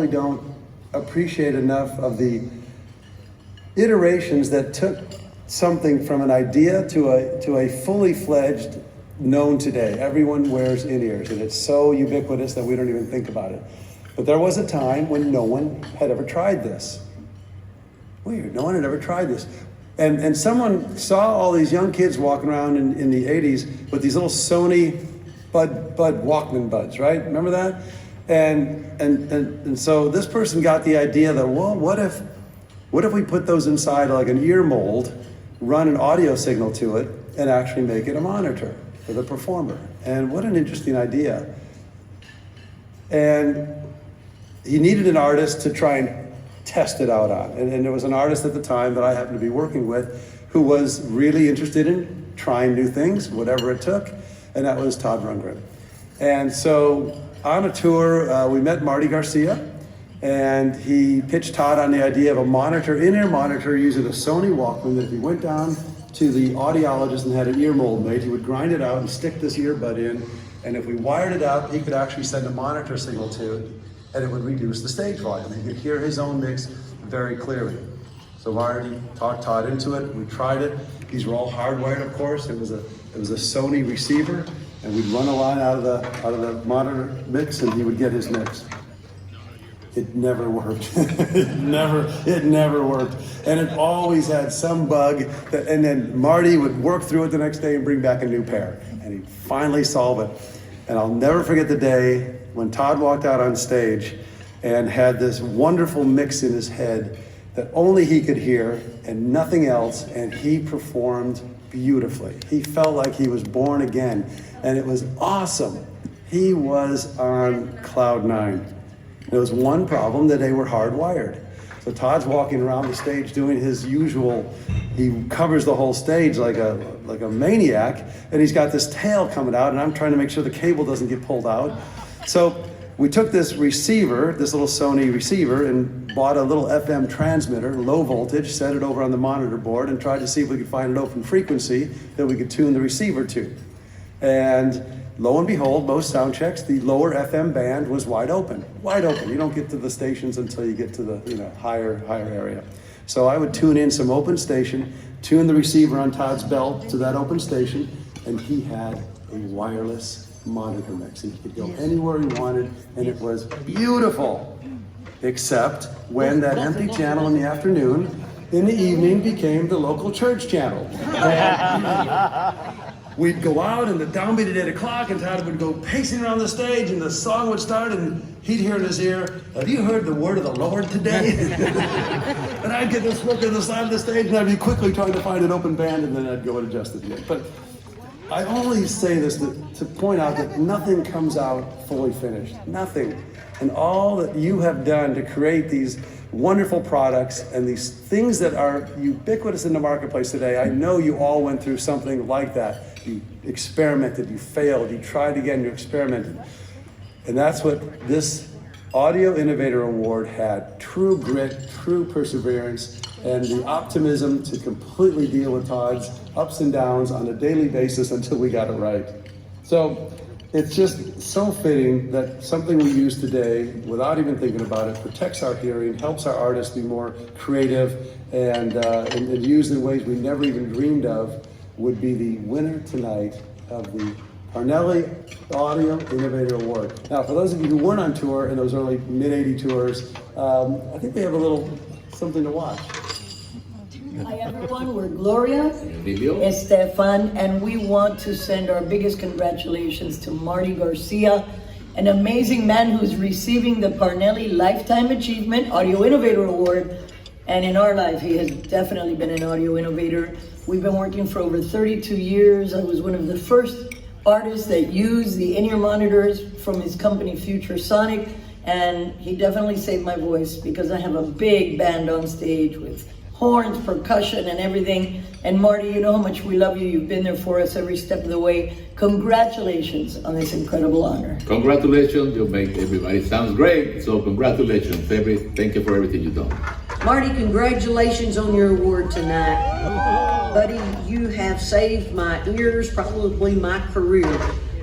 We don't appreciate enough of the iterations that took something from an idea to a fully fledged known today. Everyone wears in-ears, and it's so ubiquitous that we don't even think about it. But there was a time when no one had ever tried this. Weird, no one had ever tried this. And someone saw all these young kids walking around in the 80s with these little Sony Bud Walkman buds, right? Remember that? And so this person got the idea that, well, what if we put those inside like an ear mold, run an audio signal to it, and actually make it a monitor for the performer? And what an interesting idea. And he needed an artist to try and test it out on. And there was an artist at the time that I happened to be working with who was really interested in trying new things, whatever it took, and that was Todd Rundgren. And so on a tour, we met Marty Garcia, and he pitched Todd on the idea of a monitor, in-ear monitor, using a Sony Walkman, that if he went down to the audiologist and had an ear mold made, he would grind it out and stick this earbud in, and if we wired it up, he could actually send a monitor signal to it, and it would reduce the stage volume. He could hear his own mix very clearly. So Marty talked Todd into it. We tried it. These were all hardwired, of course. It was a Sony receiver, and we'd run a line out of the monitor mix, and he would get his mix. It never worked. it never worked. And it always had some bug. And then Marty would work through it the next day and bring back a new pair. And he'd finally solve it. And I'll never forget the day when Todd walked out on stage and had this wonderful mix in his head that only he could hear and nothing else, and he performed beautifully. He felt like he was born again, and it was awesome. He was on cloud nine. There was one problem, that they were hardwired. So Todd's walking around the stage doing his usual, he covers the whole stage like a maniac, and he's got this tail coming out, and I'm trying to make sure the cable doesn't get pulled out. So we took this receiver, this little Sony receiver, and bought a little FM transmitter, low voltage, set it over on the monitor board, and tried to see if we could find an open frequency that we could tune the receiver to. And lo and behold, most sound checks, the lower FM band was wide open. Wide open. You don't get to the stations until you get to the higher area. So I would tune in some open station, tune the receiver on Todd's belt to that open station, and he had a wireless monitor mix. He could go anywhere he wanted, and it was beautiful. Except when that empty channel in the afternoon, in the evening, became the local church channel. We'd go out, and the downbeat at 8 o'clock, and Todd would go pacing around the stage, and the song would start, and he'd hear in his ear, "Have you heard the word of the Lord today?" And I'd get this look at the side of the stage, and I'd be quickly trying to find an open band, and then I'd go and adjust it again. But I only say this to point out that nothing comes out fully finished. Nothing. And all that you have done to create these wonderful products and these things that are ubiquitous in the marketplace today, I know you all went through something like that. You experimented, you failed, you tried again, you experimented. And that's what this Audio Innovator Award had. True grit, true perseverance, and the optimism to completely deal with Todd's ups and downs on a daily basis until we got it right. So it's just so fitting that something we use today, without even thinking about it, protects our hearing, helps our artists be more creative, and used in ways we never even dreamed of, would be the winner tonight of the Parnelli Audio Innovator Award. Now, for those of you who weren't on tour in those early mid-'80 tours, I think we have a little something to watch. Hi everyone, we're Gloria, Estefan, and we want to send our biggest congratulations to Marty Garcia, an amazing man who's receiving the Parnelli Lifetime Achievement Audio Innovator Award. And in our life, he has definitely been an audio innovator. We've been working for over 32 years. I was one of the first artists that used the in-ear monitors from his company Future Sonic, and he definitely saved my voice because I have a big band on stage with horns, percussion, and everything. And Marty, you know how much we love you. You've been there for us every step of the way. Congratulations on this incredible honor. Congratulations, you make everybody sounds great. So congratulations, thank you for everything you've done. Marty, congratulations on your award tonight. Buddy, you have saved my ears, probably my career,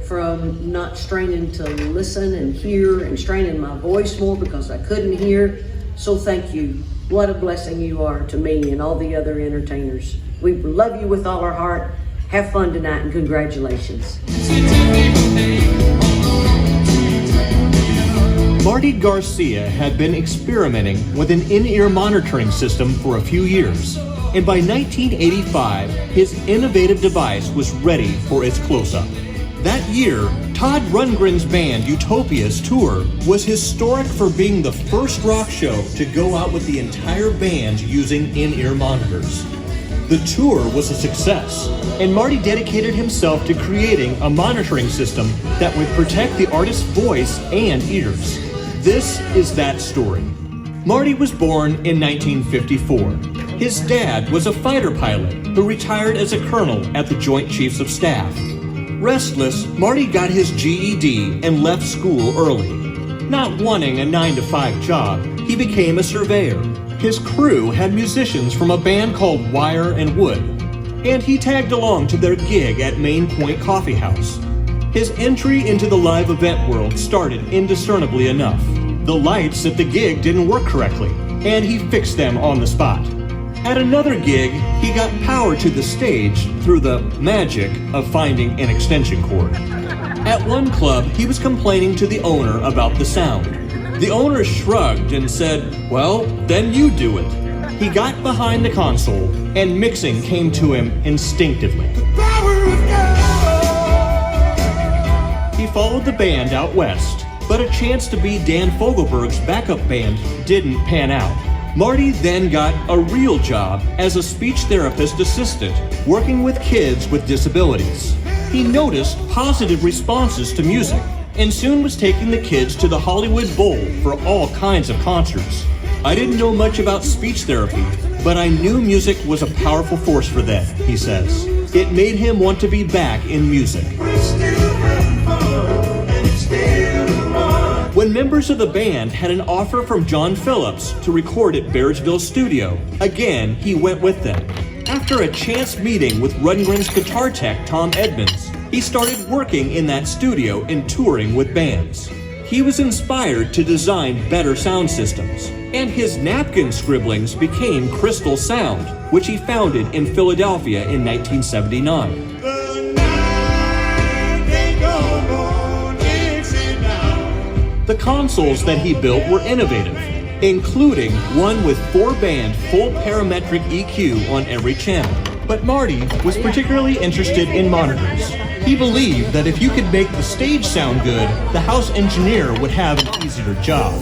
from not straining to listen and hear and straining my voice more because I couldn't hear. So thank you. What a blessing you are to me and all the other entertainers. We love you with all our heart. Have fun tonight and congratulations. Marty Garcia had been experimenting with an in-ear monitoring system for a few years, and by 1985, his innovative device was ready for its close-up. That year, Todd Rundgren's band Utopia's tour was historic for being the first rock show to go out with the entire band using in-ear monitors. The tour was a success, and Marty dedicated himself to creating a monitoring system that would protect the artist's voice and ears. This is that story. Marty was born in 1954. His dad was a fighter pilot who retired as a colonel at the Joint Chiefs of Staff. Restless, Marty got his GED and left school early. Not wanting a 9-to-5 job, he became a surveyor. His crew had musicians from a band called Wire and Wood, and he tagged along to their gig at Main Point Coffee House. His entry into the live event world started indiscernibly enough. The lights at the gig didn't work correctly, and he fixed them on the spot. At another gig, he got power to the stage through the magic of finding an extension cord. At one club, he was complaining to the owner about the sound. The owner shrugged and said, "Well, then you do it." He got behind the console, and mixing came to him instinctively. He followed the band out west, but a chance to be Dan Fogelberg's backup band didn't pan out. Marty then got a real job as a speech therapist assistant, working with kids with disabilities. He noticed positive responses to music, and soon was taking the kids to the Hollywood Bowl for all kinds of concerts. "I didn't know much about speech therapy, but I knew music was a powerful force for them," he says. It made him want to be back in music. When members of the band had an offer from John Phillips to record at Bearsville Studio, again he went with them. After a chance meeting with Rundgren's guitar tech Tom Edmonds, he started working in that studio and touring with bands. He was inspired to design better sound systems, and his napkin scribblings became Crystal Sound, which he founded in Philadelphia in 1979. The consoles that he built were innovative, including one with 4-band full parametric EQ on every channel. But Marty was particularly interested in monitors. He believed that if you could make the stage sound good, the house engineer would have an easier job.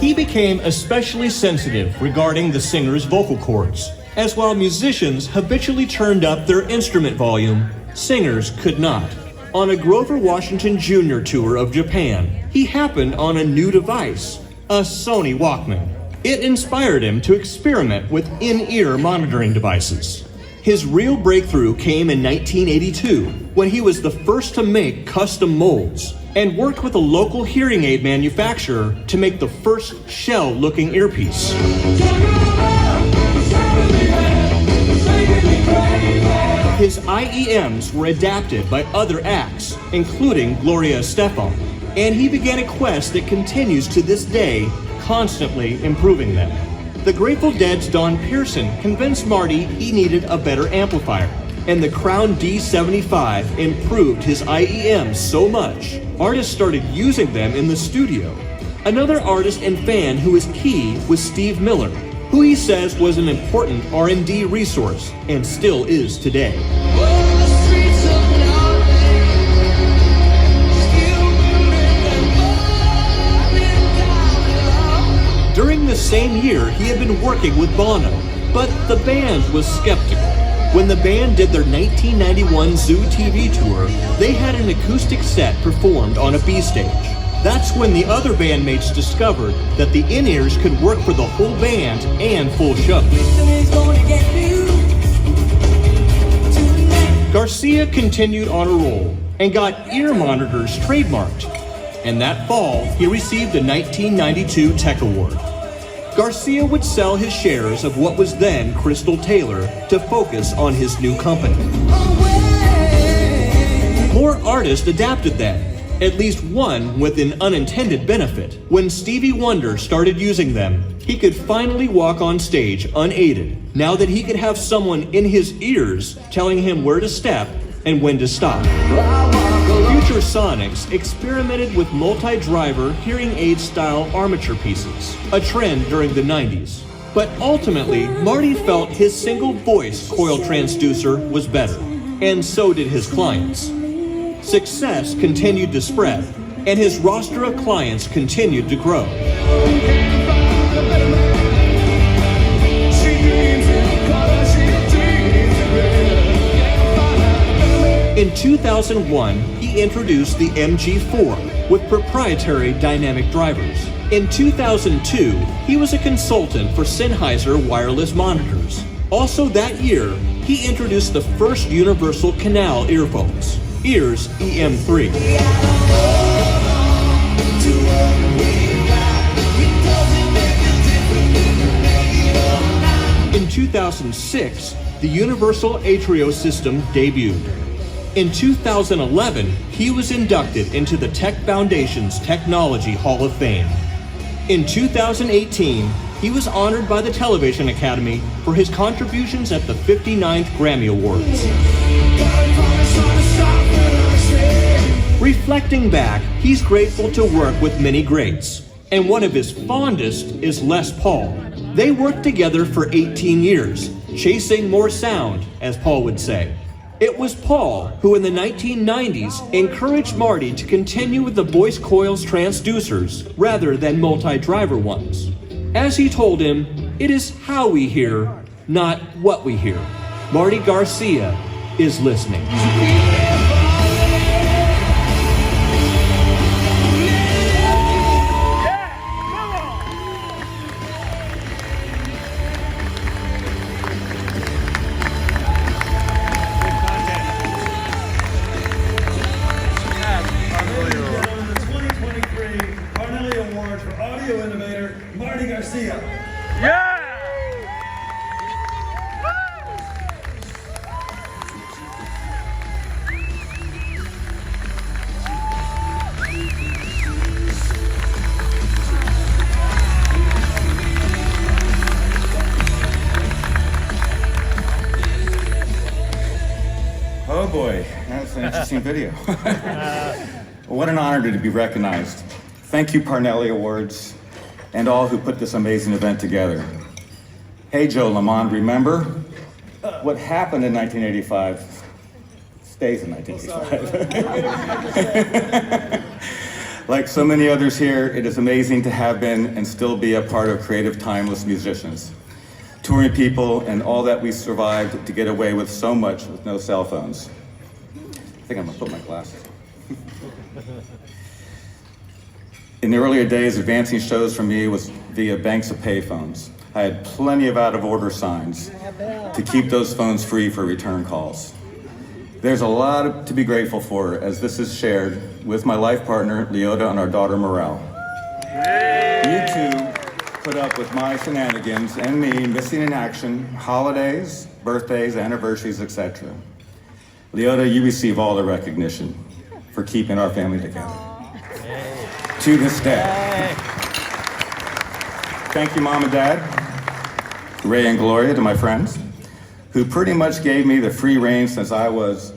He became especially sensitive regarding the singer's vocal cords, as while musicians habitually turned up their instrument volume, singers could not. On a Grover Washington Jr. tour of Japan, he happened on a new device, a Sony Walkman. It inspired him to experiment with in-ear monitoring devices. His real breakthrough came in 1982, when he was the first to make custom molds and worked with a local hearing aid manufacturer to make the first shell-looking earpiece. His IEMs were adapted by other acts, including Gloria Estefan, and he began a quest that continues to this day, constantly improving them. The Grateful Dead's Don Pearson convinced Marty he needed a better amplifier, and the Crown D75 improved his IEMs so much, artists started using them in the studio. Another artist and fan who was key was Steve Miller, who he says was an important R&D resource, and still is today. During the same year, he had been working with Bono, but the band was skeptical. When the band did their 1991 Zoo TV tour, they had an acoustic set performed on a B stage. That's when the other bandmates discovered that the in-ears could work for the whole band and full show. Garcia continued on a roll and got ear monitors trademarked. And that fall, he received the 1992 TEC Award. Garcia would sell his shares of what was then Crystal Taylor to focus on his new company. More artists adapted then, at least one with an unintended benefit. When Stevie Wonder started using them, he could finally walk on stage unaided, now that he could have someone in his ears telling him where to step and when to stop. Future Sonics experimented with multi-driver hearing aid style armature pieces, a trend during the 90s. But ultimately, Marty felt his single voice coil transducer was better, and so did his clients. Success continued to spread, and his roster of clients continued to grow. In 2001, he introduced the MG4 with proprietary dynamic drivers. In 2002, he was a consultant for Sennheiser wireless monitors. Also that year, he introduced the first universal canal earphones, Ears EM3. In 2006, the Universal Atrio system debuted. In 2011, he was inducted into the Tech Foundation's TECnology Hall of Fame. In 2018, he was honored by the Television Academy for his contributions at the 59th Grammy Awards. Reflecting back, he's grateful to work with many greats, and one of his fondest is Les Paul. They worked together for 18 years, chasing more sound, as Paul would say. It was Paul who in the 1990s encouraged Marty to continue with the voice coils transducers rather than multi-driver ones. As he told him, it is how we hear, not what we hear. Marty Garcia is listening. The 2023 Parnelli Awards for Audio Innovator, Marty Garcia. Yeah! Oh boy, that's an interesting video. What an honor to be recognized. Thank you, Parnelli Awards, and all who put this amazing event together. Hey, Joe Lamond, remember? What happened in 1985 stays in 1985. Like so many others here, it is amazing to have been and still be a part of creative, timeless musicians. Touring people and all that we survived to get away with so much with no cell phones. I think I'm gonna put my glasses on. In the earlier days, advancing shows for me was via banks of payphones. I had plenty of out-of-order signs to keep those phones free for return calls. There's a lot to be grateful for as this is shared with my life partner, Leota, and our daughter, Morel. You two put up with my shenanigans and me missing in action, holidays, birthdays, anniversaries, etc. Leota, you receive all the recognition for keeping our family together. To this day. Thank you, Mom and Dad, Ray and Gloria, to my friends, who pretty much gave me the free rein since I was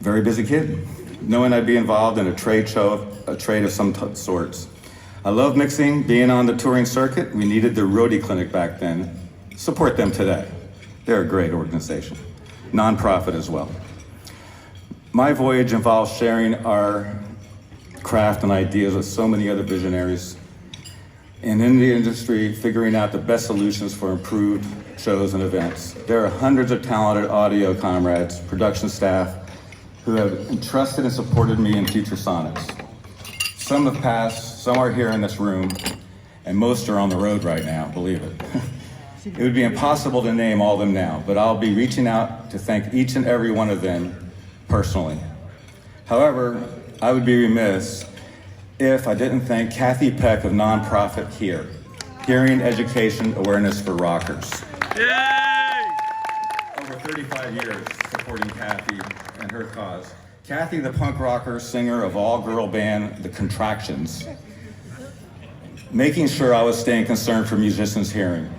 a very busy kid, knowing I'd be involved in a trade of some sorts. I love mixing, being on the touring circuit. We needed the roadie clinic back then. Support them today. They're a great organization, nonprofit as well. My voyage involves sharing our craft and ideas with so many other visionaries, and in the industry, figuring out the best solutions for improved shows and events. There are hundreds of talented audio comrades, production staff, who have entrusted and supported me in Future Sonics. Some have passed, some are here in this room, and most are on the road right now, believe it. It would be impossible to name all of them now, but I'll be reaching out to thank each and every one of them personally. However, I would be remiss if I didn't thank Kathy Peck of nonprofit HEAR, Hearing Education Awareness for Rockers. Over 35 years supporting Kathy and her cause. Kathy, the punk rocker, singer of all-girl band, The Contractions, making sure I was staying concerned for musicians' hearing,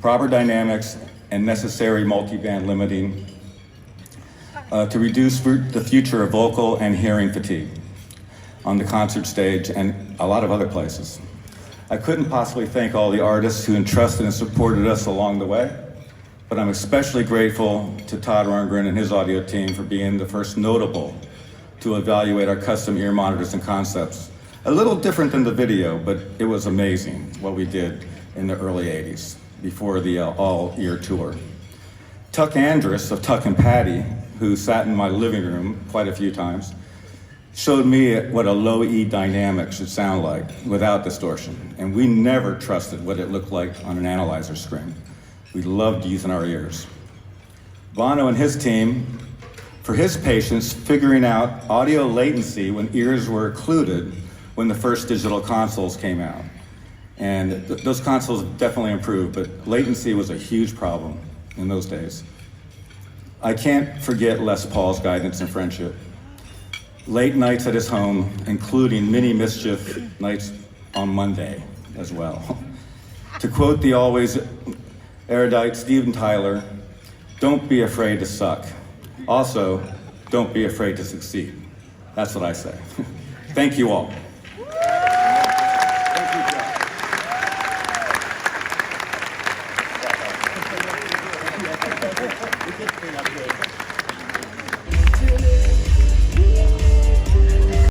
proper dynamics, and necessary multi-band limiting to reduce the future of vocal and hearing fatigue on the concert stage and a lot of other places. I couldn't possibly thank all the artists who entrusted and supported us along the way, but I'm especially grateful to Todd Rundgren and his audio team for being the first notable to evaluate our custom ear monitors and concepts. A little different than the video, but it was amazing what we did in the early 80s, before the all-ear tour. Tuck Andrus of Tuck and Patty, who sat in my living room quite a few times, showed me what a low E dynamic should sound like without distortion. And we never trusted what it looked like on an analyzer screen. We loved using our ears. Bono and his team, for his patients, figuring out audio latency when ears were occluded when the first digital consoles came out. And those consoles definitely improved, but latency was a huge problem in those days. I can't forget Les Paul's guidance and friendship. Late nights at his home, including many mischief nights on Monday as well. To quote the always erudite Steven Tyler, don't be afraid to suck. Also, don't be afraid to succeed. That's what I say. Thank you all.